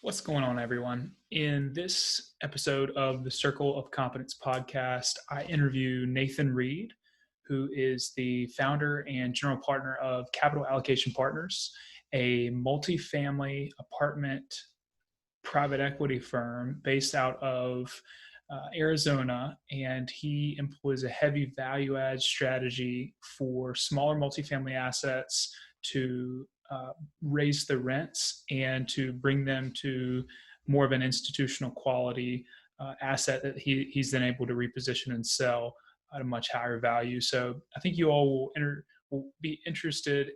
What's going on, everyone? In this episode of the Circle of Competence Podcast, I interview Nathan Reid, who is the founder and general partner of Capital Allocation Partners, a multifamily apartment private equity firm based out of Arizona, and he employs a heavy value add strategy for smaller multifamily assets to raise the rents and to bring them to more of an institutional quality asset that he's then able to reposition and sell at a much higher value. So I think you all will be interested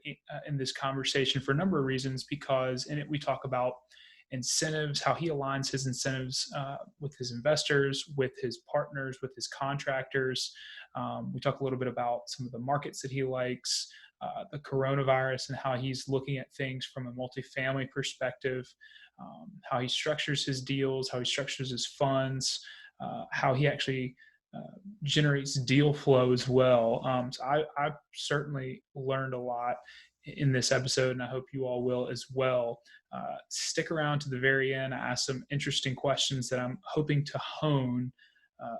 in this conversation for a number of reasons, because in it we talk about incentives, how he aligns his incentives with his investors, with his partners, with his contractors. We talk a little bit about some of the markets that he likes, the coronavirus and how he's looking at things from a multifamily perspective, how he structures his deals, how he structures his funds, how he actually generates deal flow as well. So I've certainly learned a lot in this episode, and I hope you all will as well. Stick around to the very end. I asked some interesting questions that I'm hoping to hone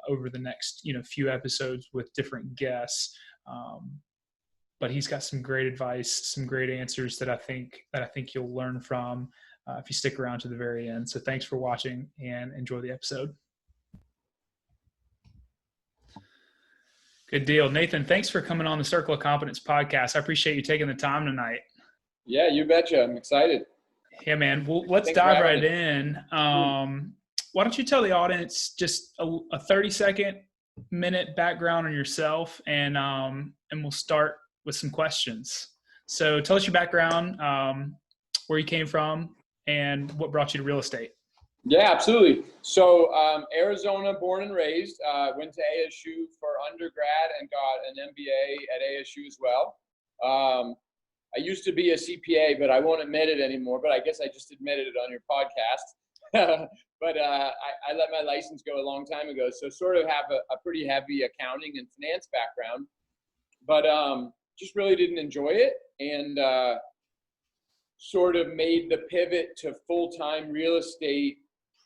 over the next few episodes with different guests. But he's got some great advice, some great answers that I think you'll learn from if you stick around to the very end. So thanks for watching and enjoy the episode. Good deal. Nathan, thanks for coming on the Circle of Competence podcast. I appreciate you taking the time tonight. Yeah, you betcha. I'm excited. Yeah, man. Well, let's dive right in. Why don't you tell the audience just a 30-second minute background on yourself, and we'll start with some questions. So tell us your background, where you came from, and what brought you to real estate. Yeah, absolutely. So Arizona born and raised, went to ASU for undergrad and got an MBA at ASU as well. I used to be a CPA, but I won't admit it anymore, but I guess I just admitted it on your podcast. But I let my license go a long time ago. So sort of have a pretty heavy accounting and finance background, but just really didn't enjoy it, and sort of made the pivot to full-time real estate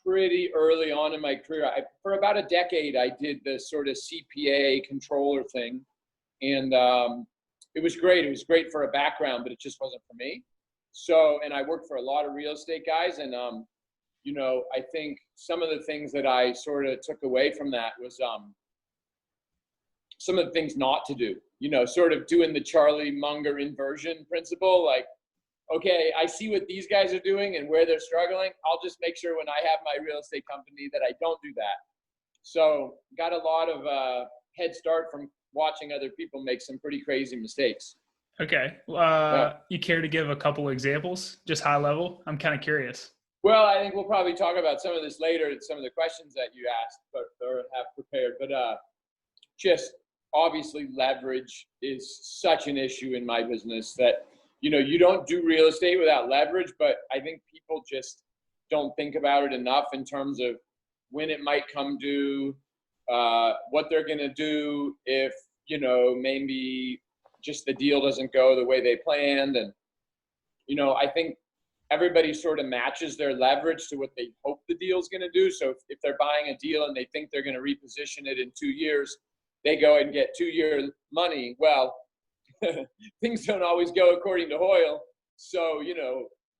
pretty early on in my career. For about a decade, I did the sort of CPA controller thing, and it was great. It was great for a background, but it just wasn't for me. So, and I worked for a lot of real estate guys, and I think some of the things that I sort of took away from that was some of the things not to do. Sort of doing the Charlie Munger inversion principle, like, okay, I see what these guys are doing and where they're struggling. I'll just make sure when I have my real estate company that I don't do that. So got a lot of head start from watching other people make some pretty crazy mistakes. Okay. You care to give a couple examples, just high level? I'm kind of curious. Well, I think we'll probably talk about some of this later, some of the questions that you asked or have prepared. But just obviously leverage is such an issue in my business that you don't do real estate without leverage, but I think people just don't think about it enough in terms of when it might come due, what they're going to do if, maybe just the deal doesn't go the way they planned. And, I think everybody sort of matches their leverage to what they hope the deal's going to do. So if they're buying a deal and they think they're going to reposition it in 2 years, they go and get 2-year money. Well, things don't always go according to Hoyle. So,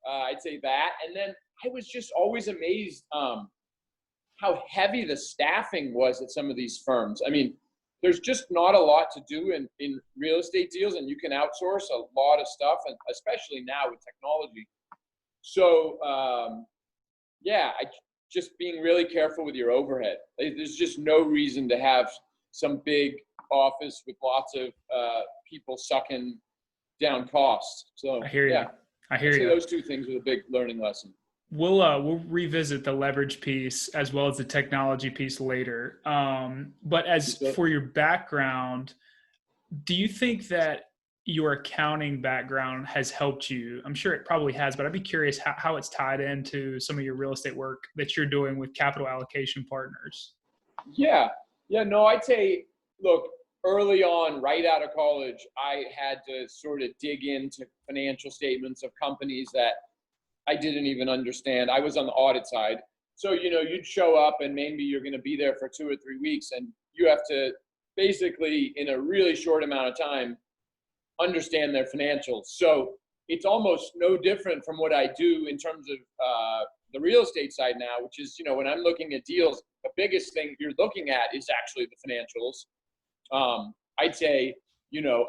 I'd say that. And then I was just always amazed how heavy the staffing was at some of these firms. I mean, there's just not a lot to do in real estate deals, and you can outsource a lot of stuff, and especially now with technology. So, I just being really careful with your overhead. There's just no reason to have some big office with lots of people sucking down costs. So I hear you. I hear you. Those two things are a big learning lesson. We'll revisit the leverage piece as well as the technology piece later. But as for your background, do you think that your accounting background has helped you? I'm sure it probably has, but I'd be curious how it's tied into some of your real estate work that you're doing with Capital Allocation Partners. Yeah. No, I'd say, look, early on, right out of college, I had to sort of dig into financial statements of companies that I didn't even understand. I was on the audit side. So, you'd show up and maybe you're going to be there for 2 or 3 weeks, and you have to basically, in a really short amount of time, understand their financials. So it's almost no different from what I do in terms of the real estate side now, which is, when I'm looking at deals, the biggest thing you're looking at is actually the financials. I'd say,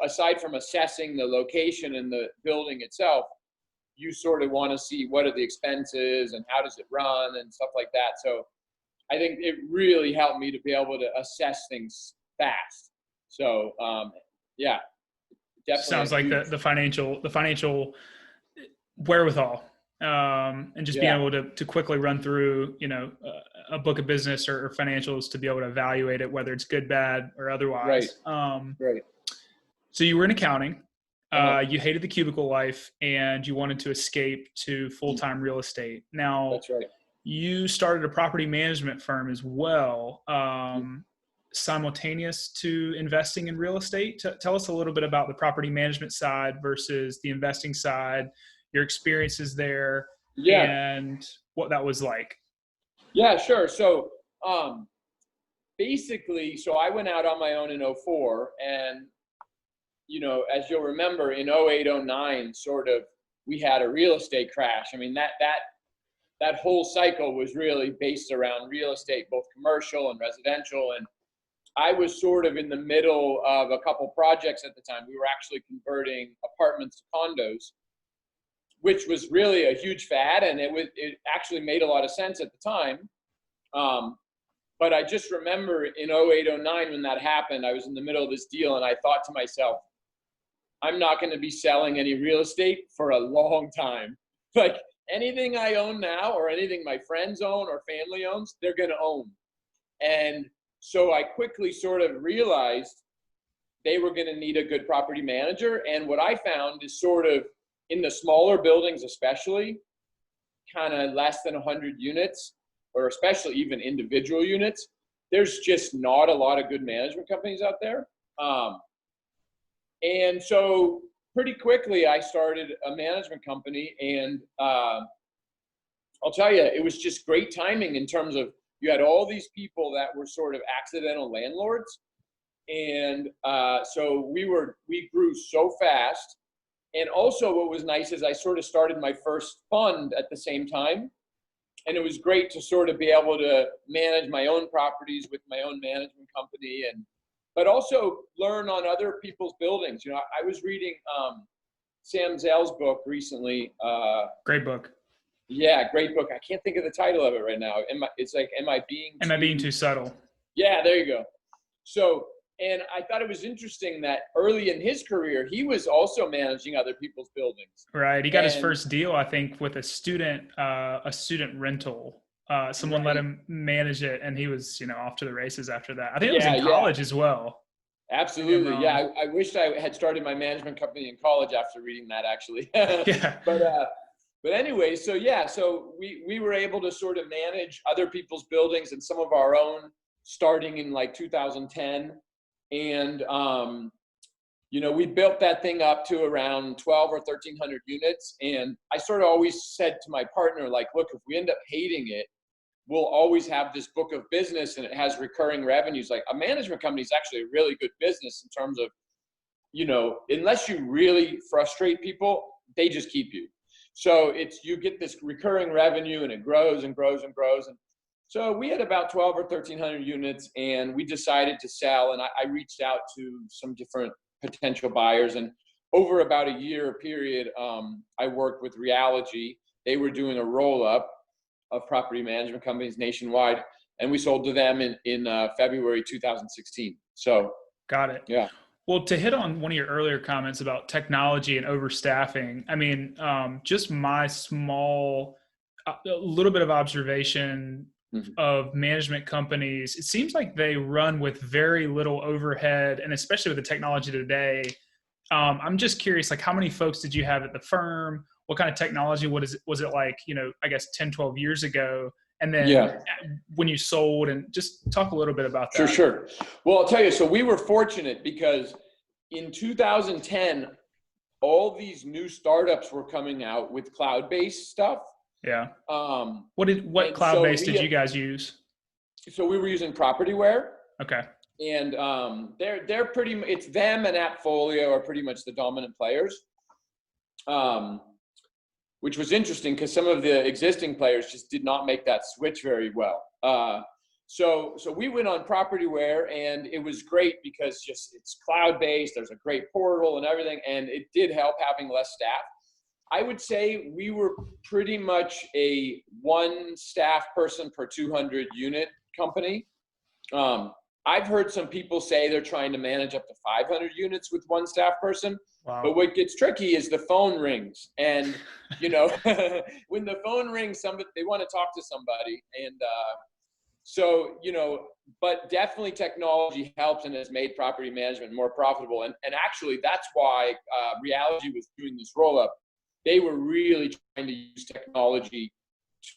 aside from assessing the location and the building itself, you sort of want to see what are the expenses and how does it run and stuff like that. So I think it really helped me to be able to assess things fast. So yeah, definitely. Sounds like the financial wherewithal, and just being able to quickly run through, a book of business or financials to be able to evaluate it, whether it's good, bad, or otherwise. Right. So you were in accounting. You hated the cubicle life and you wanted to escape to full-time real estate. Now, that's right. You started a property management firm as well, simultaneous to investing in real estate. Tell us a little bit about the property management side versus the investing side, your experiences there, and what that was like. Yeah, sure. So basically, I went out on my own in 2004, and as you'll remember, in 2008, 2009, sort of, we had a real estate crash. I mean, that whole cycle was really based around real estate, both commercial and residential. And I was sort of in the middle of a couple projects at the time. We were actually converting apartments to condos, which was really a huge fad, and it actually made a lot of sense at the time. But I just remember in 2008, 2009, when that happened, I was in the middle of this deal, and I thought to myself, I'm not going to be selling any real estate for a long time. Like, anything I own now or anything my friends own or family owns, they're going to own. And so I quickly sort of realized they were going to need a good property manager. And what I found is sort of in the smaller buildings, especially kind of less than 100 units, or especially even individual units, there's just not a lot of good management companies out there. And so pretty quickly I started a management company, and I'll tell you, it was just great timing in terms of you had all these people that were sort of accidental landlords. And so we grew so fast. And also what was nice is I sort of started my first fund at the same time. And it was great to sort of be able to manage my own properties with my own management company, but also learn on other people's buildings. I was reading Sam Zell's book recently. Great book. Yeah, great book. I can't think of the title of it right now. It's like, Am I being too subtle? Yeah, there you go. So, and I thought it was interesting that early in his career, he was also managing other people's buildings. Right. He got his first deal, I think, with a student rental. Someone let him manage it, and he was, off to the races after that. I think it was in college as well. Absolutely. Yeah. I wished I had started my management company in college after reading that, actually. Yeah. But anyway, so we were able to sort of manage other people's buildings and some of our own starting in like 2010. And, we built that thing up to around 12 or 1,300 units. And I sort of always said to my partner, like, look, if we end up hating it, we'll always have this book of business and it has recurring revenues. Like, a management company is actually a really good business in terms of, unless you really frustrate people, they just keep you. So you get this recurring revenue and it grows and grows and grows. And so we had about 12 or 1,300 units, and we decided to sell. And I reached out to some different potential buyers. And over about a year period, I worked with Realogy. They were doing a roll-up of property management companies nationwide, and we sold to them in February 2016. So got it. Yeah. Well, to hit on one of your earlier comments about technology and overstaffing, I mean, just my small, a little bit of observation of management companies, it seems like they run with very little overhead, and especially with the technology today. I'm just curious, like, how many folks did you have at the firm? What kind of technology was it like, I guess 10, 12 years ago? And then when you sold, and just talk a little bit about that. Sure. Well, I'll tell you, so we were fortunate because in 2010, all these new startups were coming out with cloud-based stuff. Yeah. Um, What cloud-based did you guys use? So we were using PropertyWare. Okay. And they're pretty, it's them and AppFolio are pretty much the dominant players. Which was interesting because some of the existing players just did not make that switch very well. So we went on PropertyWare, and it was great because just it's cloud-based, there's a great portal and everything, and it did help having less staff. I would say we were pretty much a one staff person per 200 unit company. I've heard some people say they're trying to manage up to 500 units with one staff person. Wow. But what gets tricky is the phone rings. And, you know, when the phone rings, they want to talk to somebody. And so, you know, but definitely technology helps and has made property management more profitable. And actually, that's why Reality was doing this roll-up. They were really trying to use technology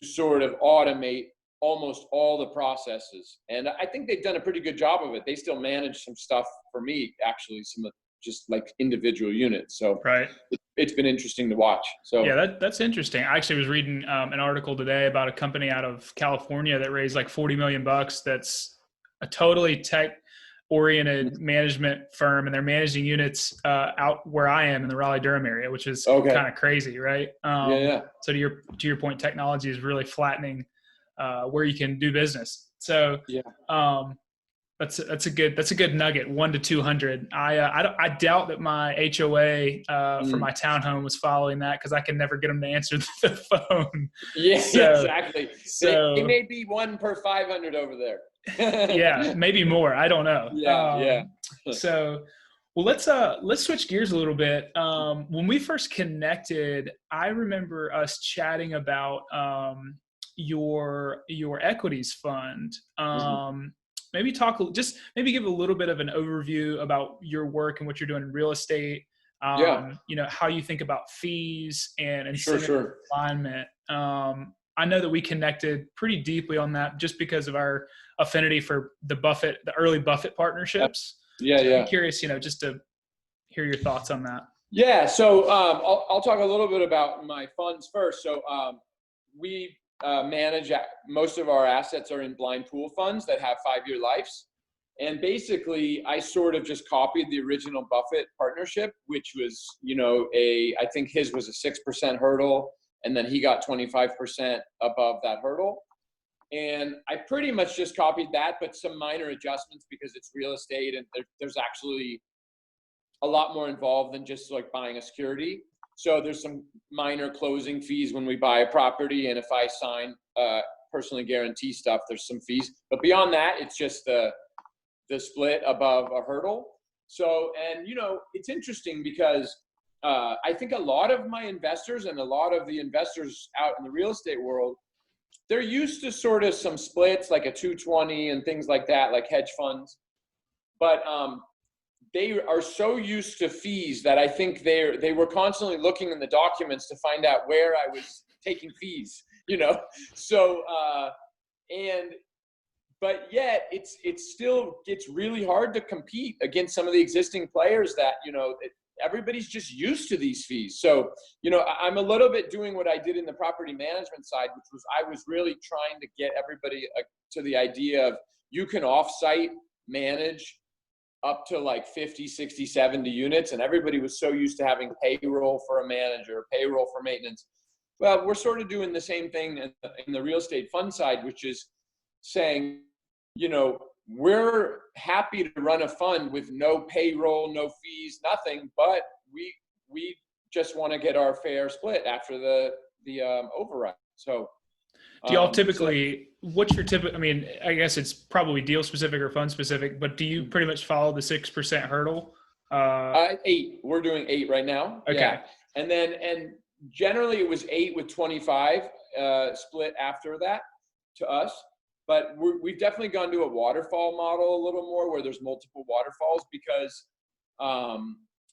to sort of automate almost all the processes. And I think they've done a pretty good job of it. They still manage some stuff for me, actually, some just like individual units. So right. It's been interesting to watch. So yeah, that's interesting. I actually was reading an article today about a company out of California that raised like $40 million. That's a totally tech-oriented management firm, and they're managing units out where I am in the Raleigh-Durham area, which is kind of crazy, right? So to your point, technology is really flattening where you can do business. So that's a good nugget. 1 to 200. I doubt that my HOA for my townhome was following that, because I can never get them to answer the phone. Yeah, exactly. So they may be 1 per 500 over there. Yeah, maybe more. I don't know. Yeah. So, well, let's switch gears a little bit. When we first connected, I remember us chatting about your equities fund. Maybe give a little bit of an overview about your work and what you're doing in real estate. You know, how you think about fees and incentive alignment. I know that we connected pretty deeply on that just because of our affinity for the early Buffett partnerships. I'm curious, you know, just to hear your thoughts on that. Yeah. So I'll talk a little bit about my funds first. So we manage, most of our assets are in blind pool funds that have 5-year lives. And basically I sort of just copied the original Buffett partnership, which was, you know, I think his was a 6% hurdle, and then he got 25% above that hurdle. And I pretty much just copied that, but some minor adjustments because it's real estate and there's actually a lot more involved than just like buying a security. So there's some minor closing fees when we buy a property, and if I sign personally guarantee stuff, there's some fees. But beyond that, it's just the split above a hurdle. So, and you know, it's interesting because I think a lot of my investors and a lot of the investors out in the real estate world, they're used to sort of some splits like a 220 and things like that, like hedge funds. But they are so used to fees that I think they were constantly looking in the documents to find out where I was taking fees, you know? So, but yet it's still gets really hard to compete against some of the existing players that, you know, everybody's just used to these fees. So, you know, I'm a little bit doing what I did in the property management side, which was I was really trying to get everybody to the idea of you can offsite manage up to like 50, 60, 70 units. And everybody was so used to having payroll for a manager, payroll for maintenance. Well, we're sort of doing the same thing in the real estate fund side, which is saying, you know, we're happy to run a fund with no payroll, no fees, nothing, but we just want to get our fair split after the override. So do y'all typically, what's your typical, I mean, I guess it's probably deal specific or fund specific, but do you pretty much follow the 6% hurdle? 8. We're doing 8 right now. Okay. Yeah. And generally it was 8 with 25 split after that to us. But we've definitely gone to a waterfall model a little more, where there's multiple waterfalls, because,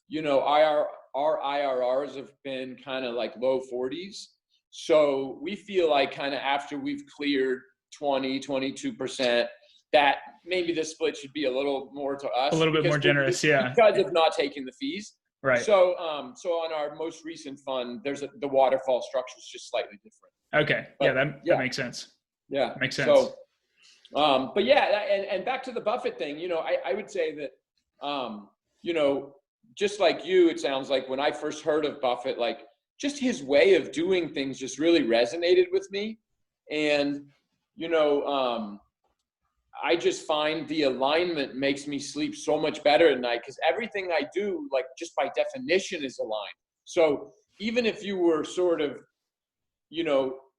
you know, our IRRs have been kind of like low 40s. So we feel like kind of after we've cleared 22%, that maybe the split should be a little more to us. A little bit more generous, yeah. Because of not taking the fees. Right. So on our most recent fund, the waterfall structure is just slightly different. Okay. But, That makes sense. Yeah. Makes sense. So, but yeah, and back to the Buffett thing, I would say that, just like you, it sounds like when I first heard of Buffett, like just his way of doing things just really resonated with me. And, I just find the alignment makes me sleep so much better at night, because everything I do, like just by definition, is aligned. So even if you were sort of,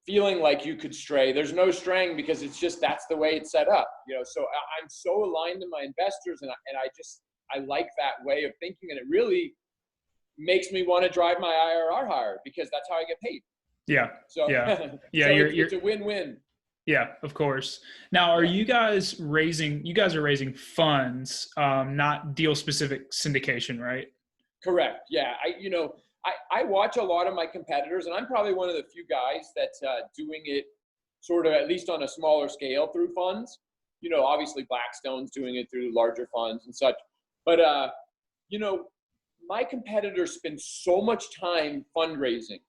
feeling like you could stray, there's no straying, because it's just, that's the way it's set up. So I'm so aligned to my investors, and I like that way of thinking, and it really makes me want to drive my IRR higher, because that's how I get paid. Yeah. So yeah. so It's a win-win. Yeah, of course. Now, are you guys are raising funds, not deal specific syndication, right? Correct. Yeah. I watch a lot of my competitors, and I'm probably one of the few guys that's doing it sort of at least on a smaller scale through funds. Obviously Blackstone's doing it through larger funds and such. But, my competitors spend so much time fundraising,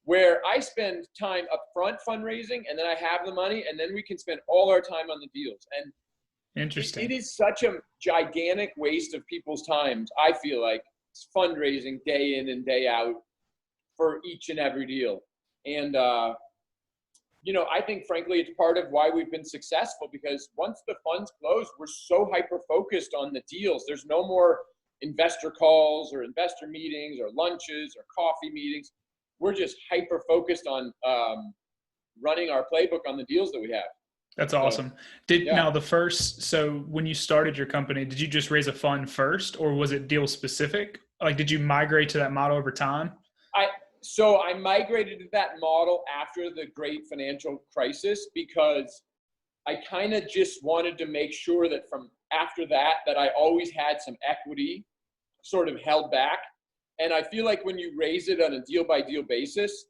where I spend time upfront fundraising, and then I have the money, and then we can spend all our time on the deals. And Interesting. it is such a gigantic waste of people's times. I feel like it's fundraising day in and day out for each and every deal. And, I think frankly, it's part of why we've been successful, because once the funds close, we're so hyper-focused on the deals. There's no more investor calls or investor meetings or lunches or coffee meetings. We're just hyper-focused on running our playbook on the deals that we have. That's awesome. So when you started your company, did you just raise a fund first, or was it deal specific? Like, did you migrate to that model over time? So I migrated to that model after the great financial crisis, because I kind of just wanted to make sure that from after that I always had some equity sort of held back. And I feel like when you raise it on a deal by deal basis,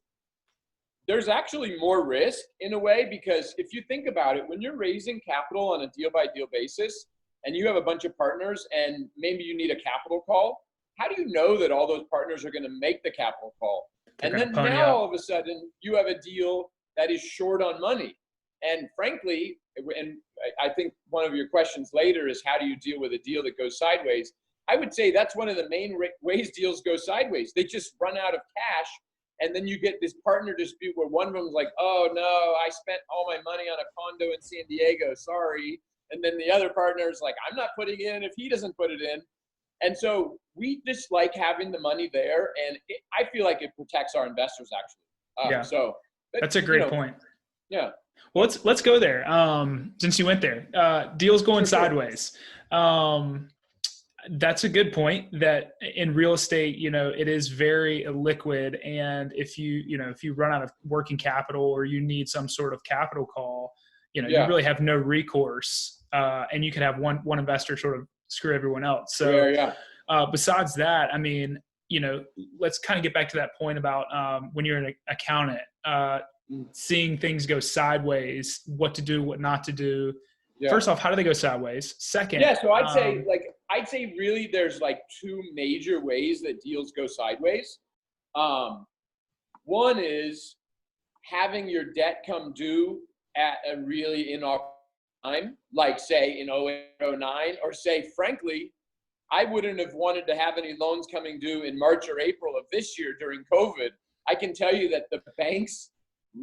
there's actually more risk in a way, because if you think about it, when you're raising capital on a deal by deal basis and you have a bunch of partners and maybe you need a capital call, how do you know that all those partners are going to make the capital call? And then now all of a sudden you have a deal that is short on money. And frankly, and I think one of your questions later is, how do you deal with a deal that goes sideways? I would say that's one of the main ways deals go sideways. They just run out of cash. And then you get this partner dispute where one of them's like, oh no, I spent all my money on a condo in San Diego, sorry. And then the other partner's like, I'm not putting it in if he doesn't put it in. And so we just like having the money there, and I feel like it protects our investors actually. So that's a great point. Yeah. Well, let's go there. Since you went there, deals going sideways. That's a good point, that in real estate, it is very illiquid. And if you run out of working capital, or you need some sort of capital call, you really have no recourse. And you can have one investor sort of screw everyone else. So besides that, I mean, let's kind of get back to that point about when you're an accountant, seeing things go sideways, what to do, what not to do. Yeah. First off, how do they go sideways? Second, so I'd say really there's like two major ways that deals go sideways. One is having your debt come due at a really inopportune time, like say in 08, 09, or say, frankly, I wouldn't have wanted to have any loans coming due in March or April of this year during COVID. I can tell you that the banks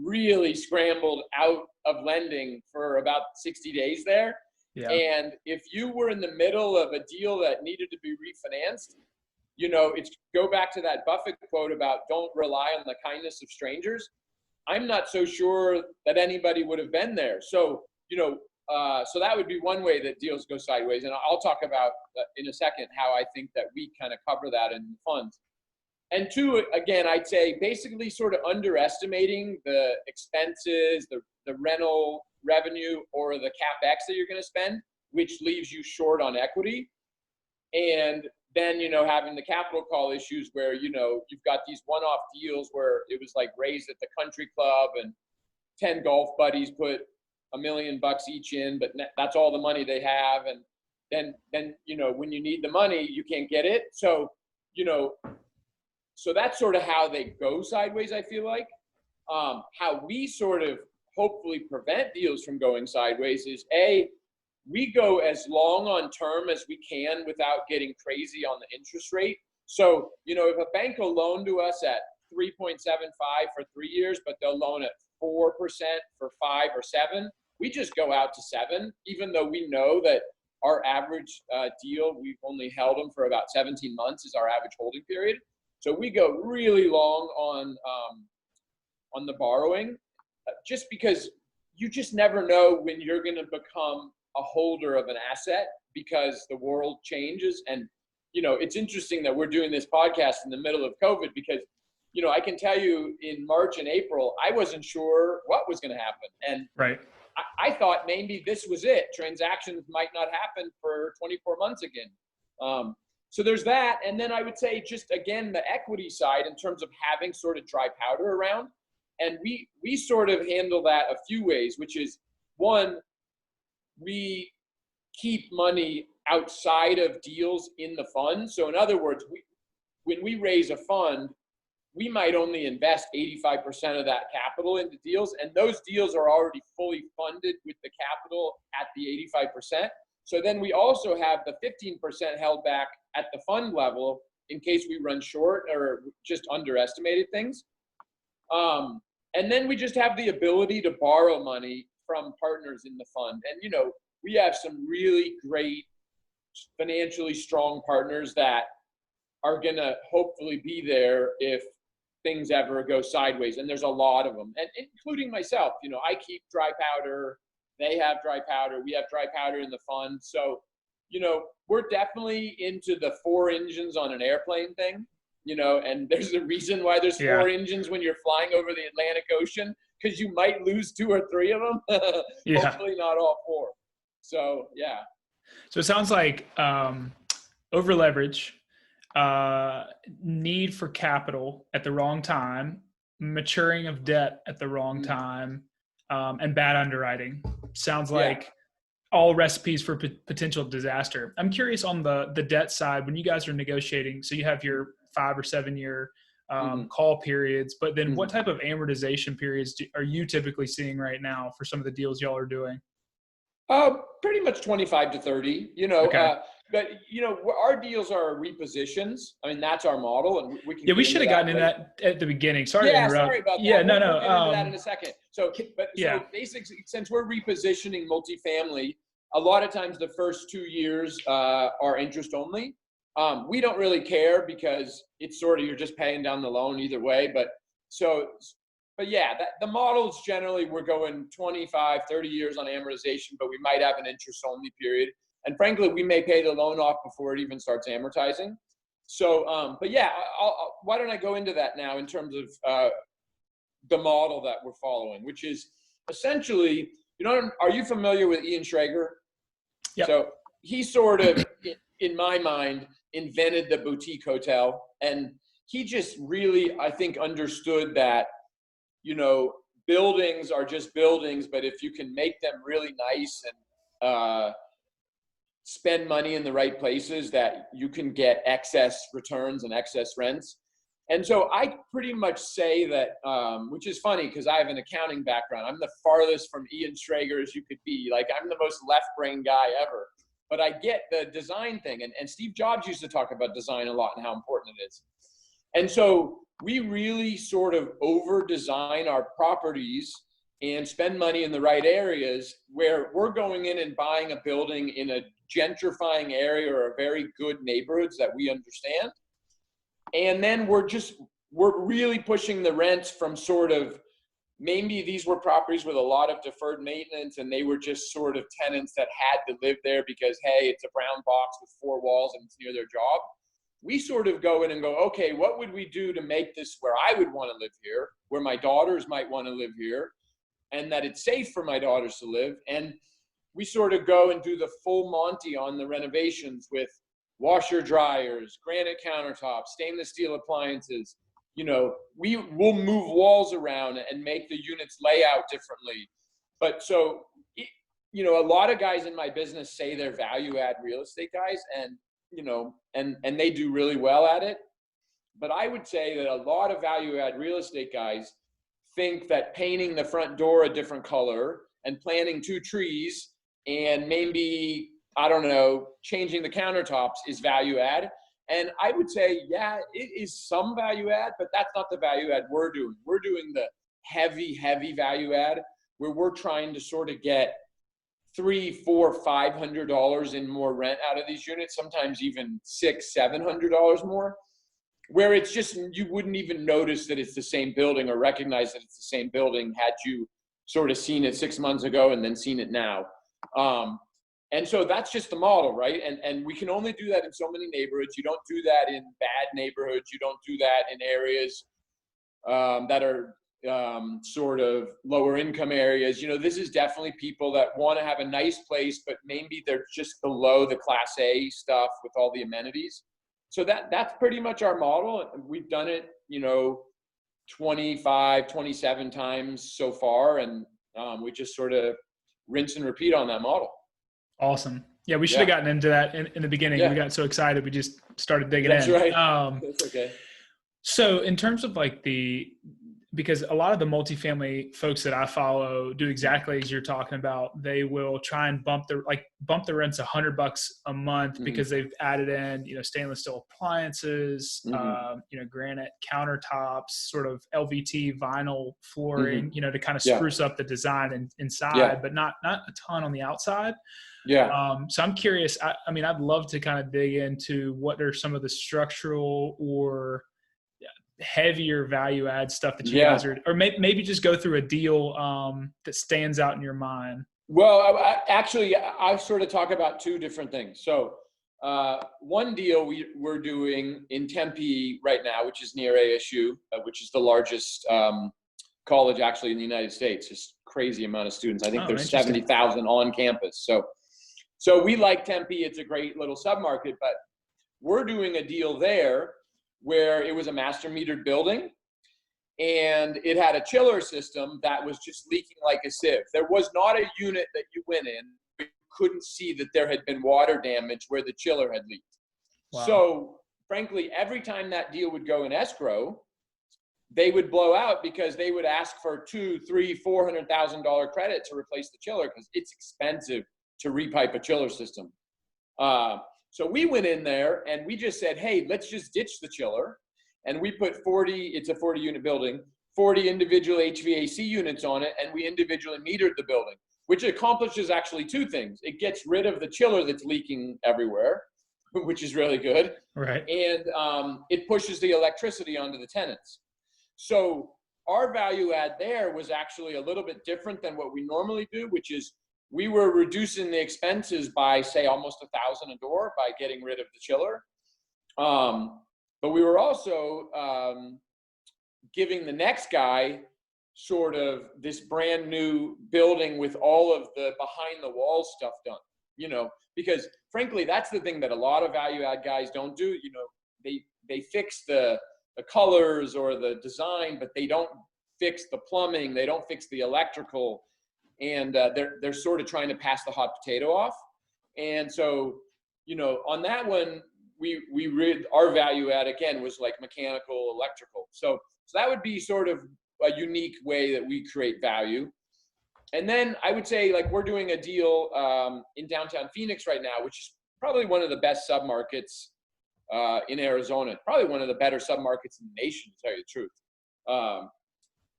really scrambled out of lending for about 60 days there. Yeah. And if you were in the middle of a deal that needed to be refinanced, it's go back to that Buffett quote about don't rely on the kindness of strangers. I'm not so sure that anybody would have been there. So, so that would be one way that deals go sideways. And I'll talk about in a second how I think that we kind of cover that in funds. And two, again, I'd say basically sort of underestimating the expenses, the rental revenue, or the CapEx that you're going to spend, which leaves you short on equity. And then, having the capital call issues where, you've got these one-off deals where it was like raised at the country club and 10 golf buddies put $1 million each in, but that's all the money they have. And then, when you need the money, you can't get it. So, so that's sort of how they go sideways, I feel like. How we sort of hopefully prevent deals from going sideways is we go as long on term as we can without getting crazy on the interest rate. So, if a bank will loan to us at 3.75 for 3 years, but they'll loan at 4% for 5 or 7, we just go out to 7, even though we know that our average deal, we've only held them for about 17 months is our average holding period. So we go really long on the borrowing, just because you just never know when you're going to become a holder of an asset, because the world changes. And, it's interesting that we're doing this podcast in the middle of COVID, because, I can tell you in March and April, I wasn't sure what was going to happen. And right. I thought maybe this was it. Transactions might not happen for 24 months again. So there's that. And then I would say just, again, the equity side in terms of having sort of dry powder around. And we sort of handle that a few ways, which is, one, we keep money outside of deals in the fund. So in other words, when we raise a fund, we might only invest 85% of that capital into deals, and those deals are already fully funded with the capital at the 85%. So then we also have the 15% held back at the fund level in case we run short or just underestimated things. And then we just have the ability to borrow money from partners in the fund. And, we have some really great financially strong partners that are going to hopefully be there if things ever go sideways. And there's a lot of them, and including myself. I keep dry powder. They have dry powder. We have dry powder in the fund. So, we're definitely into the 4 engines on an airplane thing, and there's a reason why there's 4 engines when you're flying over the Atlantic Ocean, because you might lose 2 or 3 of them. Hopefully not all 4. So, yeah. So it sounds like over leverage, need for capital at the wrong time, maturing of debt at the wrong time, and bad underwriting. Sounds like all recipes for potential disaster. I'm curious on the debt side, when you guys are negotiating, so you have your 5 or 7 year call periods, but then what type of amortization periods are you typically seeing right now for some of the deals y'all are doing? Pretty much 25 to 30, Okay. But, our deals are repositions. I mean, that's our model. And we can we should have gotten into that at the beginning. Sorry to interrupt. Sorry about that. Yeah, we'll get into that in a second. So yeah. basically, since we're repositioning multifamily, a lot of times the first 2 years are interest only. We don't really care because it's sort of, you're just paying down the loan either way. But yeah, the models generally, we're going 25, 30 years on amortization, but we might have an interest only period. And frankly, we may pay the loan off before it even starts amortizing. So, but yeah, why don't I go into that now in terms of the model that we're following, which is essentially, are you familiar with Ian Schrager? Yep. So he sort of, in my mind, invented the boutique hotel. And he just really, I think, understood that, buildings are just buildings, but if you can make them really nice and spend money in the right places, that you can get excess returns and excess rents. And so I pretty much say that, which is funny because I have an accounting background. I'm the farthest from Ian Schrager as you could be. Like, I'm the most left brain guy ever. But I get the design thing. And Steve Jobs used to talk about design a lot and how important it is. And so we really sort of over-design our properties and spend money in the right areas, where we're going in and buying a building in a gentrifying area or a very good neighborhoods that we understand. And then we're really pushing the rents from sort of, maybe these were properties with a lot of deferred maintenance and they were just sort of tenants that had to live there because, hey, it's a brown box with 4 walls and it's near their job. We sort of go in and go, okay, what would we do to make this where I would want to live here, where my daughters might want to live here, and that it's safe for my daughters to live? And we sort of go and do the full Monty on the renovations with washer dryers, granite countertops, stainless steel appliances. We will move walls around and make the units lay out differently. But so, a lot of guys in my business say they're value add real estate guys, and and they do really well at it. But I would say that a lot of value add real estate guys think that painting the front door a different color and planting 2 trees and maybe, I don't know, changing the countertops is value add. And I would say, yeah, it is some value add, but that's not the value add we're doing. We're doing the heavy value add where we're trying to sort of get $300, $400, $500 in more rent out of these units, sometimes even $600, $700 more, where it's just, you wouldn't even notice that it's the same building or recognize that it's the same building had you sort of seen it 6 months ago and then seen it now. And so that's just the model, right? And we can only do that in so many neighborhoods. You don't do that in bad neighborhoods. You don't do that in areas that are sort of lower income areas. You know, this is definitely people that want to have a nice place, but maybe they're just below the Class A stuff with all the amenities. So that's pretty much our model. We've done it, you know, 25, 27 times so far. And we just sort of rinse and repeat on that model. Awesome. Yeah, we should have gotten into that in the beginning. We got so excited, we just started digging in. That's right. That's okay. So in terms of like because a lot of the multifamily folks that I follow do exactly as you're talking about. They will try and bump the rents $100 a month because they've added in, you know, stainless steel appliances, you know, granite countertops, sort of LVT vinyl flooring, you know, to kind of spruce up the design inside, but not a ton on the outside. So I'm curious. I mean, I'd love to kind of dig into what are some of the structural or heavier value add stuff that you guys are, or maybe just go through a deal that stands out in your mind. Well, I sort of talk about 2 different things. So one deal we're doing in Tempe right now, which is near ASU, which is the largest college actually in the United States. Just crazy amount of students. I think there's 70,000 on campus. So we like Tempe. It's a great little submarket, but we're doing a deal there where it was a master metered building and it had a chiller system that was just leaking like a sieve. There was not a unit that you went in, you couldn't see that there had been water damage where the chiller had leaked. Wow. So frankly, every time that deal would go in escrow, they would blow out because they would ask for $200,000, $300,000, $400,000 credit to replace the chiller because it's expensive to repipe a chiller system. So we went in there and we just said, hey, let's just ditch the chiller. And we put it's a 40 unit building, 40 individual HVAC units on it. And we individually metered the building, which accomplishes actually 2 things. It gets rid of the chiller that's leaking everywhere, which is really good. Right. And it pushes the electricity onto the tenants. So our value add there was actually a little bit different than what we normally do, which is we were reducing the expenses by, say, almost $1,000 a door by getting rid of the chiller. But we were also giving the next guy sort of this brand new building with all of the behind the walls stuff done, you know, because frankly, that's the thing that a lot of value add guys don't do. You know, they fix the colors or the design, but they don't fix the plumbing. They don't fix the electrical. And they're sort of trying to pass the hot potato off. And so, you know, on that one, we read our value add again was like mechanical, electrical. So that would be sort of a unique way that we create value. And then I would say like we're doing a deal in downtown Phoenix right now, which is probably one of the best submarkets in Arizona. Probably one of the better submarkets in the nation, to tell you the truth.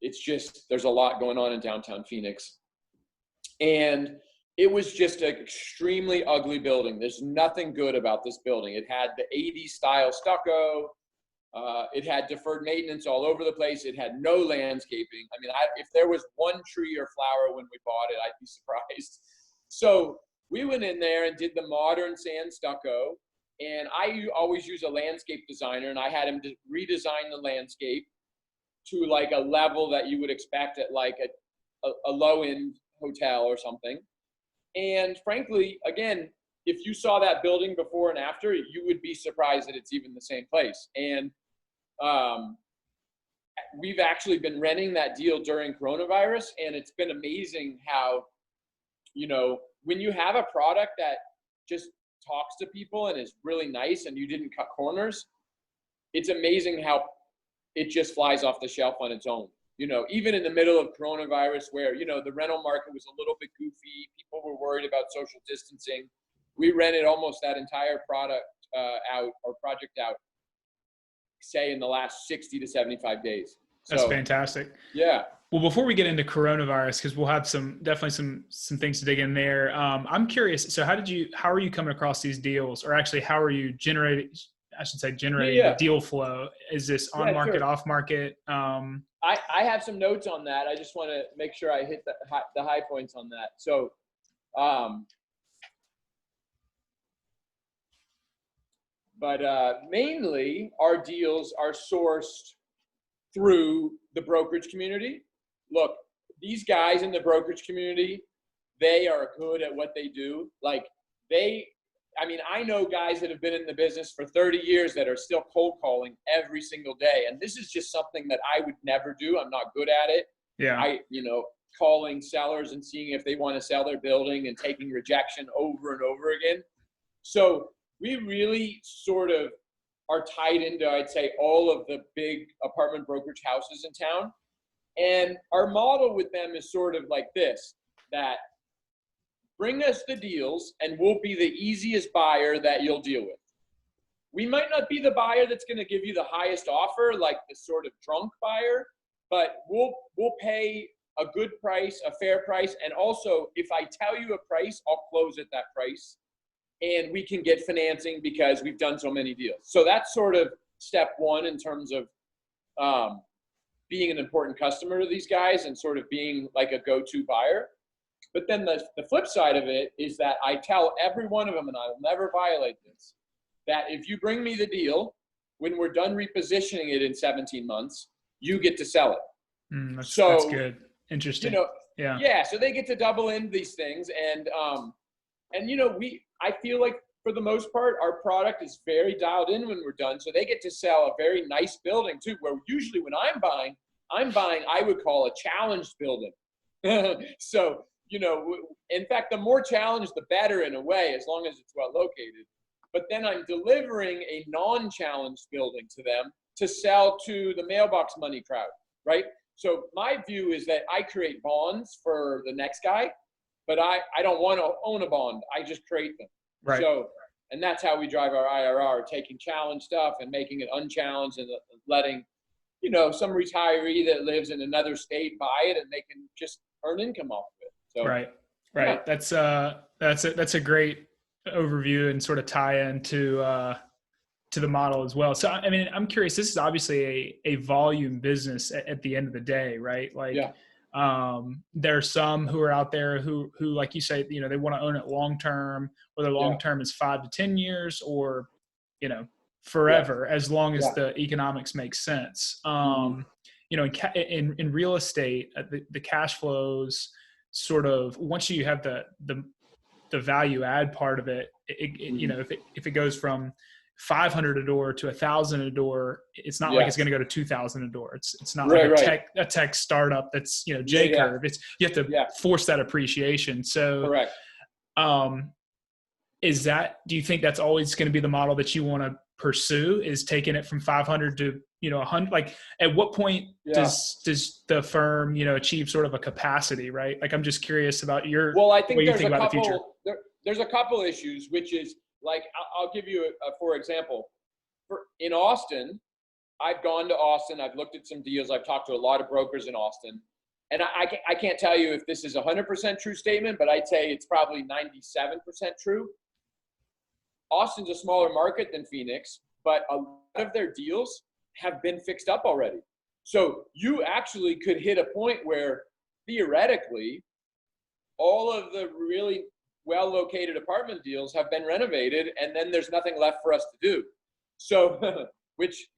It's just there's a lot going on in downtown Phoenix. And it was just an extremely ugly building. There's nothing good about this building. It had the 80s style stucco. It had deferred maintenance all over the place. It had no landscaping. I mean, if there was one tree or flower when we bought it, I'd be surprised. So we went in there and did the modern sand stucco. And I always use a landscape designer, and I had him redesign the landscape to like a level that you would expect at like a low-end hotel or something. And frankly, again, if you saw that building before and after, you would be surprised that it's even the same place. And we've actually been renting that deal during coronavirus, and it's been amazing how, you know, when you have a product that just talks to people and is really nice and you didn't cut corners, it's amazing how it just flies off the shelf on its own. Even in the middle of coronavirus where, the rental market was a little bit goofy, people were worried about social distancing. We rented almost that entire project out, say in the last 60 to 75 days. That's fantastic. Yeah. Well, before we get into coronavirus, because we'll have definitely some things to dig in there. I'm curious. So how are you coming across these deals, or actually how are you generating the deal flow? Is this on market, sure, off market? I have some notes on that. I just want to make sure I hit the high points on that. So, mainly our deals are sourced through the brokerage community. Look, these guys in the brokerage community, they are good at what they do. I know guys that have been in the business for 30 years that are still cold calling every single day. And this is just something that I would never do. I'm not good at it. Yeah. Calling sellers and seeing if they want to sell their building and taking rejection over and over again. So we really sort of are tied into, I'd say, all of the big apartment brokerage houses in town. And our model with them is sort of like this, that bring us the deals and we'll be the easiest buyer that you'll deal with. We might not be the buyer that's going to give you the highest offer, like the sort of drunk buyer, but we'll pay a good price, a fair price. And also, if I tell you a price, I'll close at that price. And we can get financing because we've done so many deals. So that's sort of step one in terms of being an important customer to these guys and sort of being like a go-to buyer. But then the flip side of it is that I tell every one of them, and I'll never violate this, that if you bring me the deal, when we're done repositioning it in 17 months, you get to sell it. That's good. Interesting. Yeah. So they get to double in these things. And I feel like for the most part, our product is very dialed in when we're done. So they get to sell a very nice building too, where usually when I'm buying, I would call a challenged building. So, in fact, the more challenged, the better in a way, as long as it's well located. But then I'm delivering a non-challenged building to them to sell to the mailbox money crowd, right? So my view is that I create bonds for the next guy, but I don't want to own a bond. I just create them. Right. So, and that's how we drive our IRR, taking challenged stuff and making it unchallenged and letting, some retiree that lives in another state buy it and they can just earn income off of it. So, right. Yeah. That's a great overview and sort of tie into the model as well. So, I'm curious, this is obviously a volume business at the end of the day, right? There are some who are out there who, like you say, they want to own it long-term, whether long-term is 5 to 10 years or, forever, as long as the economics make sense. In real estate, the cash flows sort of, once you have the value add part of it, if it goes from 500 a door to 1,000 a door, it's not like it's going to go to 2,000 a door. It's not like a tech startup that's, J curve. It's, you have to force that appreciation. So, correct. Do you think that's always going to be the model that you want to pursue, is taking it from 500 to, 100? Like, at what point does the firm, achieve sort of a capacity, right? Like, I'm just curious about I think there's a couple issues, which is, like, I'll give you for example. In Austin, I've gone to Austin. I've looked at some deals. I've talked to a lot of brokers in Austin. And I can't tell you if this is a 100% true statement, but I'd say it's probably 97% true. Austin's a smaller market than Phoenix, but a lot of their deals have been fixed up already. So you actually could hit a point where theoretically all of the really well-located apartment deals have been renovated, and then there's nothing left for us to do. So, which,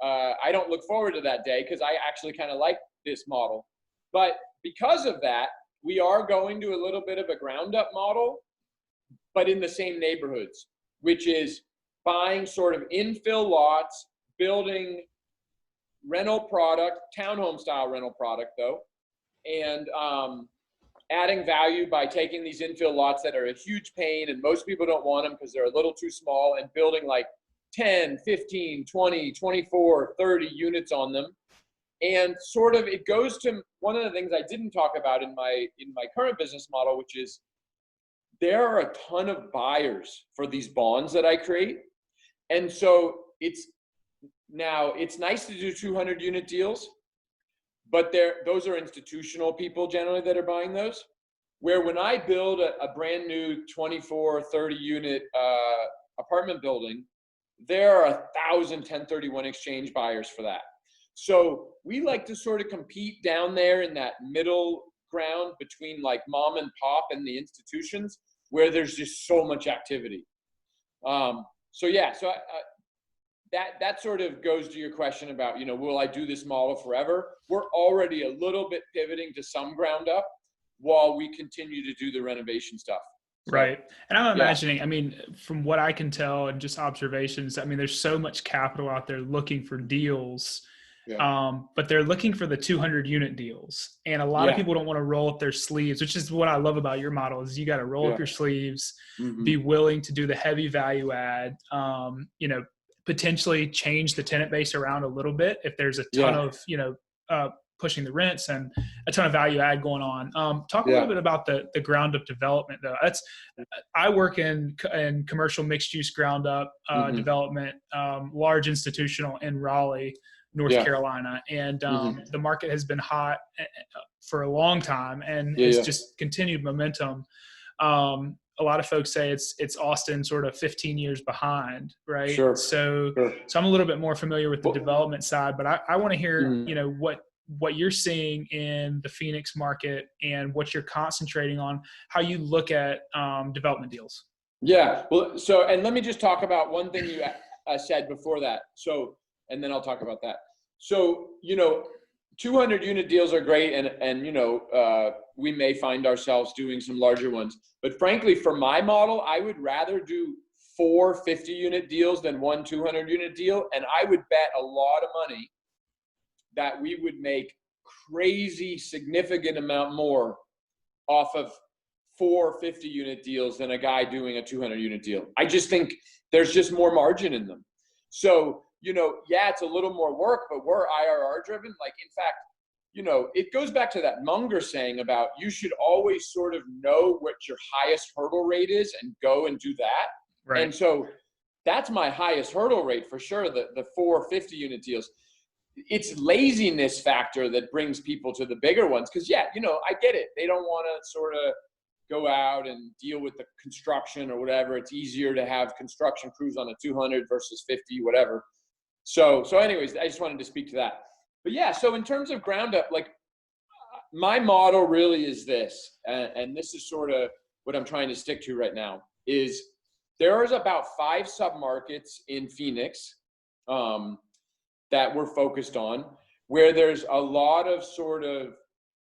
I don't look forward to that day because I actually kind of like this model. But because of that, we are going to a little bit of a ground-up model, but in the same neighborhoods, which is buying sort of infill lots, building rental product, townhome-style rental product, though, and adding value by taking these infill lots that are a huge pain and most people don't want them because they're a little too small, and building like 10, 15, 20, 24, 30 units on them. And sort of it goes to one of the things I didn't talk about in my current business model, which is there are a ton of buyers for these bonds that I create. And so it's nice to do 200 unit deals, but those are institutional people generally that are buying those. Where when I build a brand new 24, 30 unit apartment building, there are 1,000 1031 exchange buyers for that. So we like to sort of compete down there in that middle ground between like mom and pop and the institutions where there's just so much activity. That sort of goes to your question about, will I do this model forever? We're already a little bit pivoting to some ground up while we continue to do the renovation stuff. So, right. And I'm imagining, I mean, from what I can tell and just observations, I mean, there's so much capital out there looking for deals. But they're looking for the 200 unit deals. And a lot of people don't want to roll up their sleeves, which is what I love about your model is you got to roll up your sleeves, be willing to do the heavy value add, potentially change the tenant base around a little bit if there's a ton of, pushing the rents and a ton of value add going on. Talk a little bit about the ground up development though. I work in commercial mixed use ground up development, large institutional in Raleigh, North Carolina. And the market has been hot for a long time and it's just continued momentum. A lot of folks say it's Austin sort of 15 years behind, right? Sure. So I'm a little bit more familiar with the development side, but I want to hear, what you're seeing in the Phoenix market and what you're concentrating on, how you look at development deals. Yeah. Well, and let me just talk about one thing you said before that. And then I'll talk about that. 200 unit deals are great. And we may find ourselves doing some larger ones, but frankly, for my model, I would rather do 4 50 unit deals than 1 200 unit deal. And I would bet a lot of money that we would make crazy significant amount more off of 4 50 unit deals than a guy doing a 200 unit deal. I just think there's just more margin in them. So, it's a little more work, but we're IRR driven. Like, in fact, it goes back to that Munger saying about you should always sort of know what your highest hurdle rate is and go and do that. Right. And so that's my highest hurdle rate for sure, the 4 50 unit deals. It's laziness factor that brings people to the bigger ones. Cause I get it. They don't want to sort of go out and deal with the construction or whatever. It's easier to have construction crews on a 200 versus 50, whatever. So anyways, I just wanted to speak to that. But so in terms of ground up, like my model really is this, and this is sort of what I'm trying to stick to right now is there is about 5 submarkets in Phoenix, that we're focused on, where there's a lot of sort of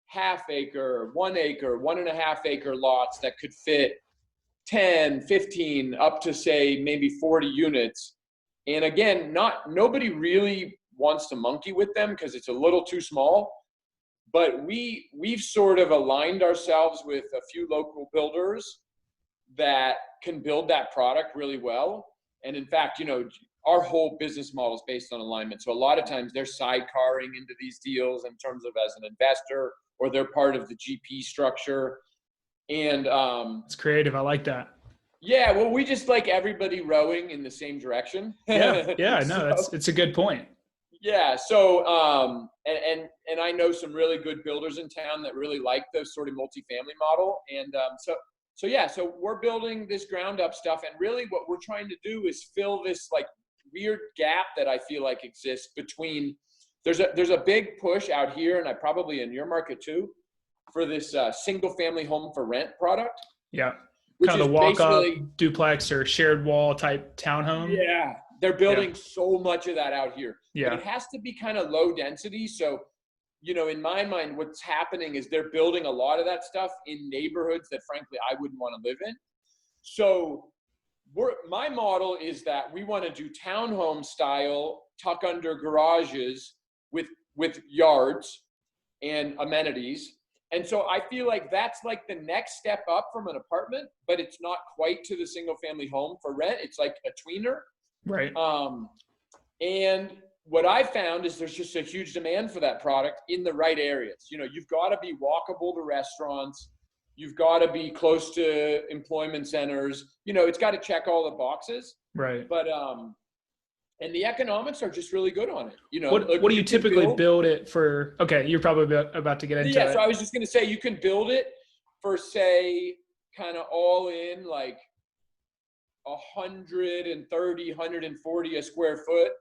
half acre, 1 acre, 1.5 acre lots that could fit 10, 15, up to say maybe 40 units. And again, nobody really wants to monkey with them because it's a little too small, but we've sort of aligned ourselves with a few local builders that can build that product really well. And in fact, our whole business model is based on alignment. So a lot of times they're sidecarring into these deals in terms of as an investor, or they're part of the GP structure. And it's creative. I like that. Yeah. Well, we just like everybody rowing in the same direction. Yeah. No, it's a good point. Yeah. So, and I know some really good builders in town that really like the sort of multifamily model. And so we're building this ground up stuff. And really what we're trying to do is fill this like weird gap that I feel like exists between, there's a big push out here, and I probably in your market too, for this single family home for rent product. Yeah. Kind of the walk up duplex or shared wall type townhome. Yeah. They're building so much of that out here. Yeah. But it has to be kind of low density. So, in my mind, what's happening is they're building a lot of that stuff in neighborhoods that frankly I wouldn't want to live in. So my model is that we want to do townhome style, tuck under garages with yards and amenities. And so I feel like that's like the next step up from an apartment, but it's not quite to the single family home for rent. It's like a tweener. Right. And what I found is there's just a huge demand for that product in the right areas. You've got to be walkable to restaurants. You've got to be close to employment centers. It's got to check all the boxes. Right. But, and the economics are just really good on it. What do you typically build it for? Okay, you're probably about to get into it. Yeah, so I was just going to say, you can build it for, say, kind of all in, like 130, 140 a square foot.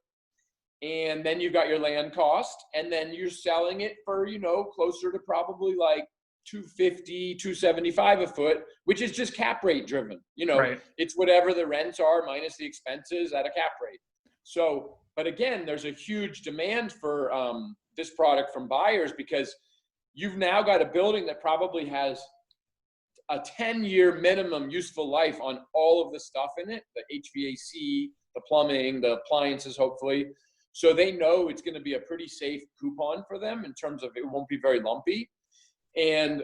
And then you've got your land cost, and then you're selling it for, closer to probably like 250, 275 a foot, which is just cap rate driven. Right. It's whatever the rents are minus the expenses at a cap rate. So, but again, there's a huge demand for this product from buyers, because you've now got a building that probably has a 10-year minimum useful life on all of the stuff in it, the HVAC, the plumbing, the appliances, hopefully. So they know it's going to be a pretty safe coupon for them in terms of it won't be very lumpy. And